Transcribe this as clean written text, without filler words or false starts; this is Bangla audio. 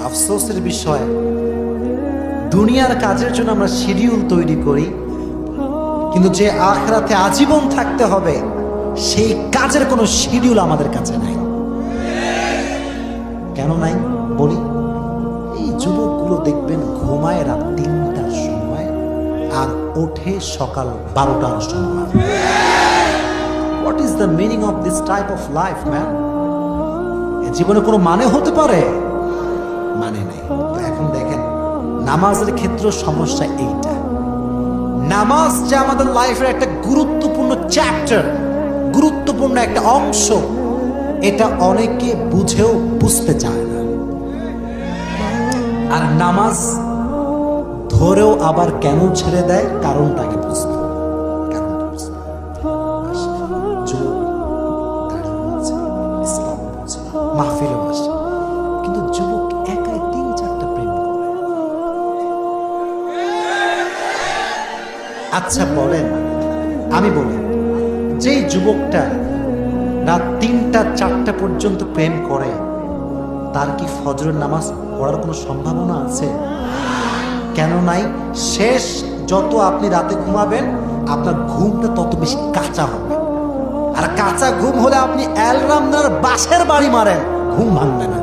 আফসোসের বিষয়, দুনিয়ার কাজের জন্য আমরা শিডিউল তৈরি করি, কিন্তু যে আখিরাতে আজীবন থাকতে হবে সেই কাজের কোনো শিডিউল আমাদের কাছে নাই। কেন নাই বলি? এই যুবকগুলো দেখবেন ঘুমায় রাত 3টার সময় আর ওঠে সকাল 12টার সময়। What is the meaning of this type of life man? জীবনে কোনো মানে হতে পারে? মানে নাই। তো এখন দেখেন নামাজের ক্ষেত্রে সমস্যা এইটা। নামাজ যে আমাদের লাইফের একটা গুরুত্বপূর্ণ চ্যাপ্টার, গুরুত্বপূর্ণ একটা অংশ, এটা অনেকে বুঝেও বুঝতে চায় না। আর নামাজ ধরেও আবার কেন ছেড়ে দেয় কারণটাকে বুঝতে মাহফিলে বসে, কিন্তু যুবক একাই 3-4টা প্রেম করে। আচ্ছা বলেন, আমি বলি, যেই যুবকটা রাত 3টা-4টা পর্যন্ত প্রেম করে তার কি ফজরের নামাজ পড়ার কোনো সম্ভাবনা আছে? কেন নাই? শেষ যত আপনি রাতে ঘুমাবেন আপনার ঘুমটা তত বেশি কাঁচা হবে। আর কাঁচা ঘুম হলে আপনি অ্যালরামনার বাসের বাড়ি মারেন, ঘুম ভাঙবে না।